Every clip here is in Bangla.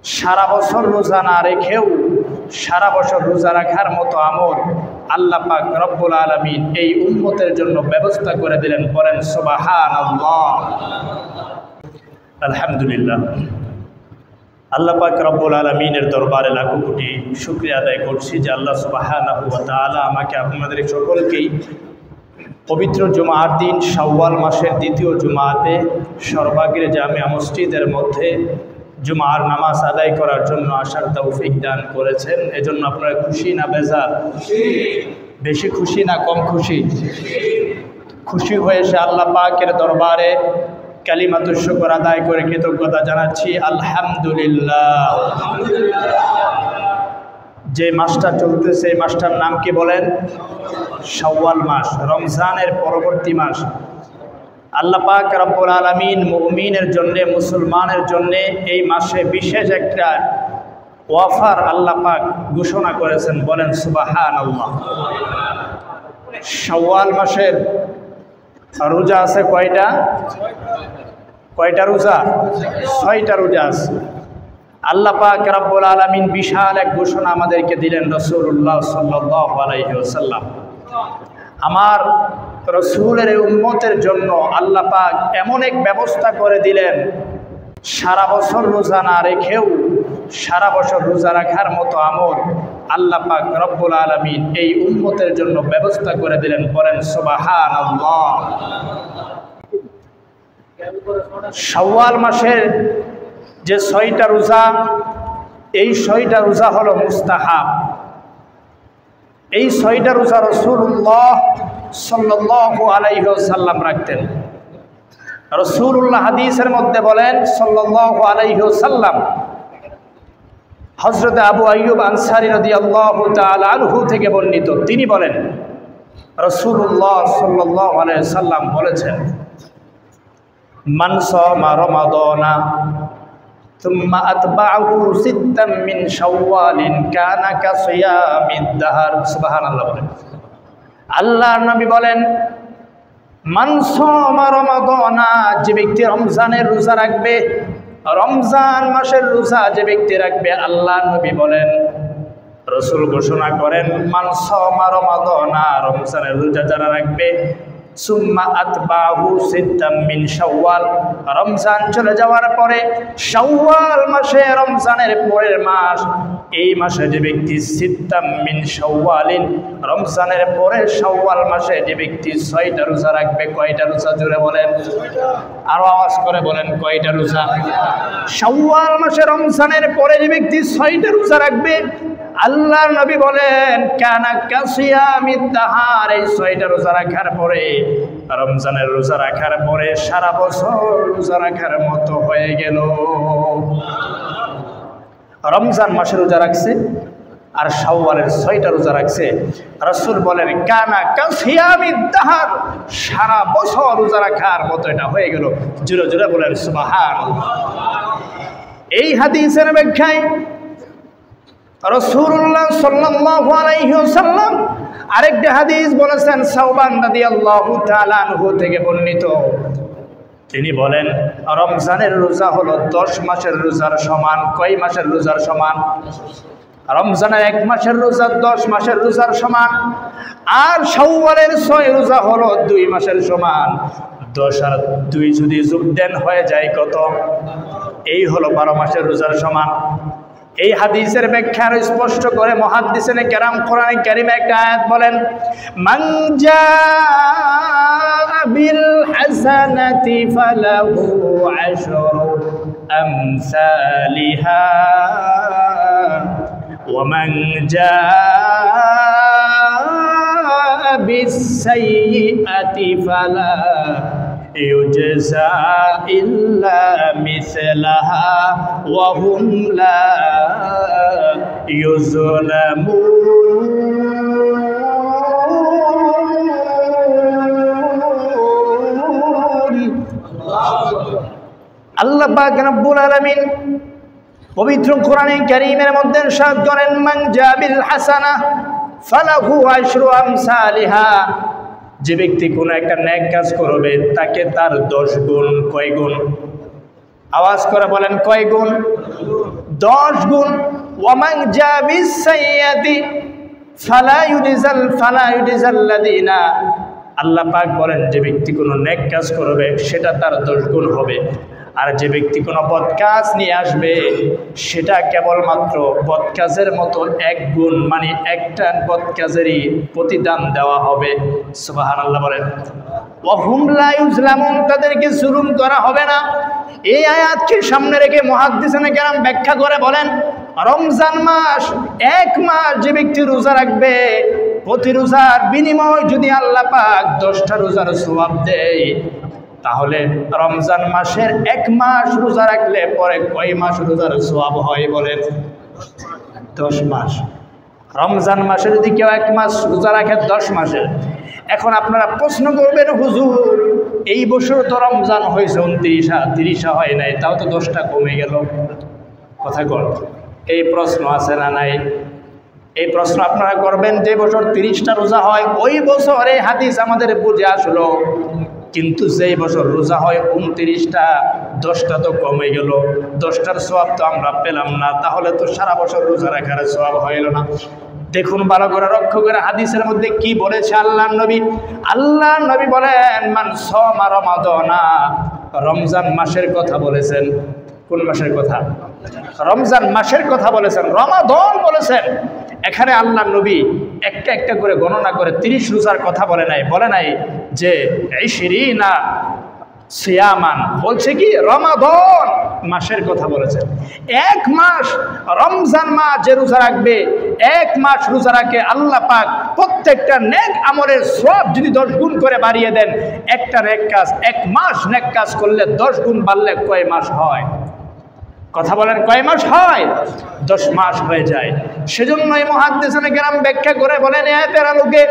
সারা বছর রোজা না রেখেও সারা বছর রোজা রাখার মতো আমল আল্লাহ পাক রব্বুল আলামিন এই উম্মতের জন্য ব্যবস্থা করে দিলেন। বলেন সুবহানাল্লাহ, আলহামদুলিল্লাহ। আল্লাহ পাক রব্বুল আলামিনের দরবারে লাখো কোটি শুকরিয়া আদায় করছি যে আল্লাহ সুবহানাহু ওয়া তাআলা আমাকে আপনাদের সকলকেই পবিত্র জুমার দিন শাওয়াল মাসের দ্বিতীয় জুমাতে সর্বাগ্রে জামিয়া মসজিদের মধ্যে জুমার নামাজ আদায় করার জন্য আসার তৌফিক দান করেছেন। এজন্য আপনারা খুশি না বেজার? বেশি খুশি না কম খুশি? খুশি হয়েছে আল্লাহ পাকের দরবারে কালিমাতুশ শুকর আদায় করে কৃতজ্ঞতা জানাচ্ছি, আলহামদুলিল্লাহ। যে মাসটা চলতেছে এই মাসটার নাম কি বলেন? শাওয়াল মাস, রমজানের পরবর্তী মাস। আল্লাহ পাক রব্বুল আলামিন মুমিনের জন্য, মুসলমানের জন্য এই মাসে বিশেষ একটা ওয়াফার আল্লাহ পাক ঘোষণা করেছেন। বলেন সুবহানাল্লাহ। শাওয়াল মাসের রোজা আছে কয়টা? কয়টা রোজা? 6টা রোজা আছে। আল্লাহ পাক রব্বুল আলামিন বিশাল এক ঘোষণা আমাদেরকে দিলেন। রাসূলুল্লাহ সাল্লাল্লাহু আলাইহি ওয়াসাল্লাম, আমার রসুলের এই উম্মতের জন্য আল্লাহ পাক এমন এক ব্যবস্থা করে দিলেন, সারা বছর রোজা না রেখেও সারা বছর রোজা রাখার মতো আমল আল্লাহ পাক রব্বুল আলামিন এই উম্মতের জন্য ব্যবস্থা করে দিলেন। বলেন সুবহানাল্লাহ। শাওয়াল মাসের যে 6টা রোজা, এই 6টা রোজা হলো মুস্তাহাব। এই 6টা রোজা রাসূলুল্লাহ সাল্লাল্লাহু আলাইহি ওয়াসাল্লাম রাখতেন। রাসূলুল্লাহ হাদিসের মধ্যে বলেন সাল্লাল্লাহু আলাইহি ওয়াসাল্লাম, হযরত আবু আইয়ুব আনসারী রাদিয়াল্লাহু তাআলা আনহু থেকে বর্ণিত, তিনি বলেন রাসূলুল্লাহ সাল্লাল্লাহু আলাইহি ওয়াসাল্লাম বলেছেন, মান সামা রমাদানা থুম্মা আতবাহু সিত্তাম মিন শাওয়ালিন কানা কাসিয়ামিদ দাহর। সুবহানাল্লাহ বলেন। আল্লাহর নবী বলেন, মান সামা রমাদানা, যে ব্যক্তি রমজানের রোজা রাখবে, রমজান মাসের রোজা যে ব্যক্তি রাখবে, আল্লাহর নবী বলেন, রাসূল ঘোষণা করেন, মান সামা রমাদানা, রমজানের রোজা যারা রাখবে, সুম্মা আতবাহু সিত্তাম মিন শাওয়াল, রমজান চলে যাওয়ার পরে শাওয়াল মাসে, রমজানের পরের মাস, এই মাসে যে ব্যক্তি সিত্তাম মিন শাওয়ালিন, রমজানের পরে শাওয়াল মাসে যে ব্যক্তি 6টা রোজা রাখবে। কয়টা রোজা? জোরে বলেন, আরো আওয়াজ করে বলেন, কয়টা রোজা? শাওয়াল মাসে রমজানের পরে যে ব্যক্তি 6টা রোজা রাখবে, আল্লাহর নবী বলেন, কানা কাসিয়ামিদ দাহর, এই 6টা রোজা রাখার পরে, রমজানের রোজা রাখার পরে সারা বছর রোজা রাখার মতো হয়ে গেল। রমজান মাসে রোজা রাখছে আর শাওয়ালের 6টা রোজা রাখছে, রাসূল বলেন, কানা কাসিয়ামিদ দাহর, সারা বছর রোজা রাখার মতো এটা হয়ে গেল। জোরে জোরে বলেন সুবহানাল্লাহ। এই হাদিসের ব্যাখ্যায় রাসূলুল্লাহ সাল্লাল্লাহু আলাইহি ওয়াসাল্লাম আরেকটা হাদিস বলেছেন, সাওবান রাদিয়াল্লাহু তাআলা আনহু থেকে বর্ণিত, তিনি বলেন, রমজানের রোজা হলো 10 মাসের রোজার সমান। কয় মাসের রোজার সমান? রমজানের 1 মাসের রোজা 10 মাসের রোজার সমান। আর শাওয়ালের 6 রোজা হলো 2 মাসের সমান। 10 আর 2 যদি যোগ দেন হয়ে যায় কত? এই হলো 12 মাসের রোজার সমান। এই হাদিসের ব্যাখ্যা আরো স্পষ্ট করে মুহাদ্দিসিনে কেরাম কোরআনে কারিমে একটা আয়াত বলেন, মান জাআ বিল হাসানাতি ফালাহু আশরু আমসালিহা ওয়া মান জাআ বিস সাইয়্যাতি ফালা ইউজজা ইল্লা মিসলাহা ওয়া হুম লা ইউযলামুন। আল্লাহ পাক রব্বুল আলামিন পবিত্র কোরআনে কারীমের মধ্যে ইরশাদ করেন, মান জাবিল হাসানা ফালাহু আশরু আমসালিহা, যে ব্যক্তি কোনো একটা নেক কাজ করবে তাকে তার 10 গুণ। কয় গুণ? আওয়াজ করে বলেন, কয় গুণ? 10 গুণ। ওয়ামান জাবিস সাইয়্যাতি ফালা ইউজাল্লাযিনা, আল্লাহ পাক বলেন যে ব্যক্তি কোনো নেক কাজ করবে সেটা তার 10 গুণ হবে, আর যে ব্যক্তি কোনো বদ কাজ নিয়ে আসবে সেটা কেবলমাত্র বদ কাজের মতো 1 গুণ, মানে একটা বদ কাজেরই প্রতিদান দেওয়া হবে। সুবহানাল্লাহ বলেন। ওয়াহুম লা ইউজলামুন, তাদেরকে জুলুম করা হবে না। এই আয়াতকে সামনে রেখে মুহাদ্দিসিনে কেরাম ব্যাখ্যা করে বলেন, রমজান মাস 1 মাস যে ব্যক্তি রোজা রাখবে, প্রতি রোজার বিনিময় যদি আল্লাহ পাক 10টা রোজার সওয়াব দেয়, তাহলে রমজান মাসের 1 মাস রোজা রাখলে পরে কয় মাস রোজার সওয়াব হয় বলেন? 10 মাস। রমজান মাসে যদি কেউ 1 মাস রোজা রাখে 10 মাসের। এখন আপনারা প্রশ্ন করবেন, হুজুর এই বছর তো রমজান হয়েছে 29 হয় নাই, তাও তো 10টা কমে গেল, কথা কর। এই প্রশ্ন আছে না নাই? এই প্রশ্ন আপনারা করবেন যে বছর 30টা রোজা হয় ওই বছর এই হাদিস আমাদের বুঝে আসলো, কিন্তু যেই বছর রোজা হয় 29টা, 10টা তো কমে গেল, 10টার সওয়াব তো আমরা পেলাম না, তাহলে তো সারা বছর রোজা রাখার সওয়াব হইল না। দেখুন ভালো করে লক্ষ্য করে হাদিসের মধ্যে কি বলেছে আল্লাহর নবী। আল্লাহর নবী বলেন, মান সামা রমাদানা, রমজান মাসের কথা বলেছেন। কোন মাসের কথা? রমজান মাসের কথা বলেছেন, রমাদান বলেছেন। এখানে আল্লাহর নবী একটা একটা করে গণনা করে 30 রোজার কথা বলে নাই যে 20 সিয়ামান, বলছে কি রমাদান মাসের কথা বলেছেন। 1 মাস রমজান মাস যে রোজা রাখবে, 1 মাস রোজা রাখে আল্লাহ পাক প্রত্যেকটা নেক আমলের সওয়াব যদি 10 গুণ করে বাড়িয়ে দেন। একটা নেক কাজ 1 মাস নেক কাজ করলে 10 গুণ বাড়লে কয় মাস হয়? কথা বলেন, কয় মাস হয়? 10 মাস হয়ে যায়। সেজন্যই মুহাদ্দিসিনে কেরাম ব্যাখ্যা করে বলেন, আয়াতের আলোকে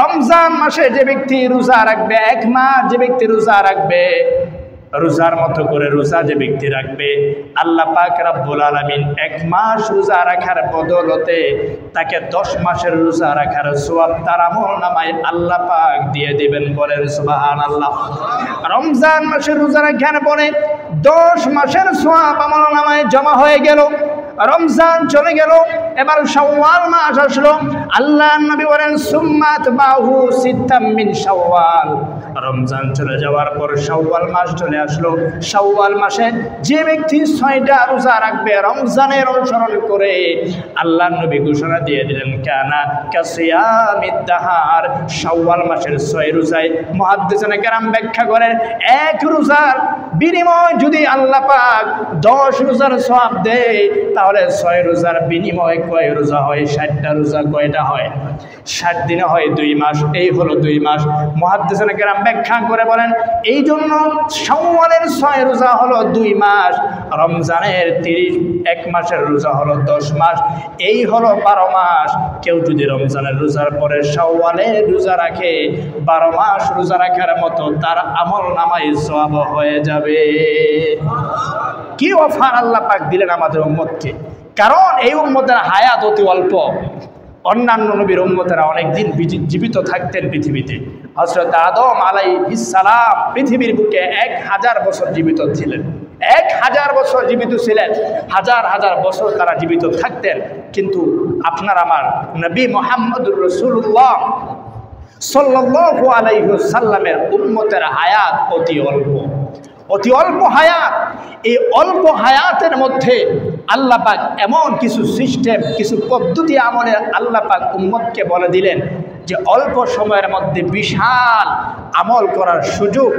রমজান মাসে যে ব্যক্তি রোজা রাখবে, 1 মাস যে ব্যক্তি রোজা রাখবে, রোজার মতো করে রোজা যে ব্যক্তি রাখবে, আল্লাহ পাক রব্বুল আলামিন 1 মাস রোজা রাখার বদলতে তাকে 10 মাসের রোজা রাখার সওয়াব তার আমলনামায় আল্লাহ পাক দিয়ে দিবেন। বলেন সুবহানাল্লাহ। রমজান মাসের রোজা রাখার পরে 10 মাসের সওয়াব আমলনামায় জমা হয়ে গেল। রমজান চলে গেল, এবার শাওয়াল মাস আসলো। আল্লাহর নবী বলেন, সুম্মাত বাহু সিত্তাম মিন শাওয়াল। রমজান চলে যাওয়ার পর শাওয়াল মাস চলে আসলো। শাওয়াল মাসে যে ব্যক্তি 6টা রোজা রাখবে রমজানের অনুসরণ করে, আল্লাহর নবী ঘোষণা দিয়ে দিলেন, কানা কাসিয়ামিদ দাহার। শাওয়াল মাসের 6 রোজায় মুহাদ্দিসিনে কেরাম ব্যাখ্যা করেন, 1 রোজার বিনিময় যদি আল্লাহ পাক 10 রোজার সওয়াব দেয়, তাহলে 6 রোজার বিনিময়ে কয় রোজা হয়? 60টা রোজা। কয়টা হয়? 60 দিনে হয় 2 মাস। এই হলো 2 মাস। মুহাদ্দিসিনে কেরাম ব্যাখ্যা করে বলেন, এই জন্য শাওয়ালের 6 রোজা হলো 2 মাস, রমজানের 1 মাসের রোজা হলো 10 মাস। এই হলো 12 মাস। কেউ যদি রমজানের রোজার পরে শাওয়ালের রোজা রাখে, 12 মাস রোজা রাখার মতো তার আমলনামায় সওয়াব হয়ে যাবে। কি অফার আল্লাহ পাক দিলেন আমাদের উম্মতকে! কারণ এই উম্মতের হায়াত অতি অল্প। অন্যান্য নবীর উম্মতেরা অনেকদিন জীবিত থাকতেন পৃথিবীতে। হযরত আদম আলাইহিস সালাম পৃথিবীর বুকে 1000 বছর জীবিত ছিলেন। 1000 বছর জীবিত ছিলেন, হাজার হাজার বছর তারা জীবিত থাকতেন। কিন্তু আপনার আমার নবী মুহাম্মদুর রাসূলুল্লাহ সাল্লাল্লাহু আলাইহি ওয়াসাল্লামের উম্মতের হায়াত অতি অল্প, অতি অল্প হায়াত। এই অল্প হায়াতের মধ্যে আল্লাহ পাক এমন কিছু সিস্টেম, কিছু পদ্ধতি আমলে আল্লাহ পাক উম্মতকে বলে দিলেন যে অল্প সময়ের মধ্যে বিশাল আমল করার সুযোগ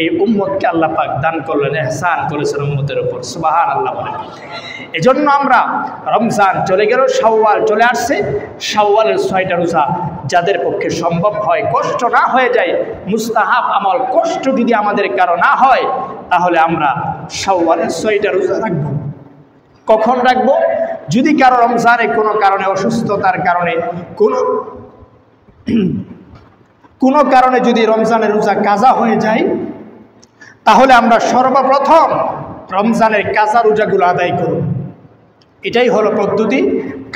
এই উম্মতকে আল্লাহ পাক দান করলেন, ইহসান করেছেন উম্মতের উপর। সুবহানাল্লাহ বলেন। এজন্য আমরা রমজান চলে গেল, শাওয়াল চলে আসছে। শাওয়ালের 6টা রোজা যাদের পক্ষে সম্ভব হয়, কষ্ট না হয়ে যায়, মুস্তাহাব আমল, কষ্ট যদি আমাদের কারো না হয়, তাহলে আমরা শাওয়ালের 6টা রোজা রাখবো। কখন রাখবো? যদি কারো রমজানে কোনো কারণে, অসুস্থতার কারণে, কোনো কারণে যদি রমজানের রোজা কাজা হয়ে যায়, তাহলে আমরা সর্বপ্রথম রমজানের কাজা রোজাগুলো আদায় করব। এটাই হলো পদ্ধতি।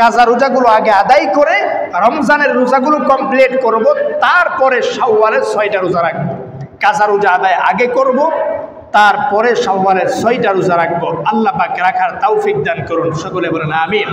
কাজা রোজাগুলো আগে আদায় করে রমজানের রোজাগুলো কমপ্লিট করব, তারপরে শাওয়ালের 6টা রোজা রাখবো। কাজা রোজা আদায় আগে করব, তারপরে শাওয়ালের 6টা রোজা রাখবো। আল্লাহ পাক রাখার তৌফিক দান করুন, সকলে বলেন আমিন।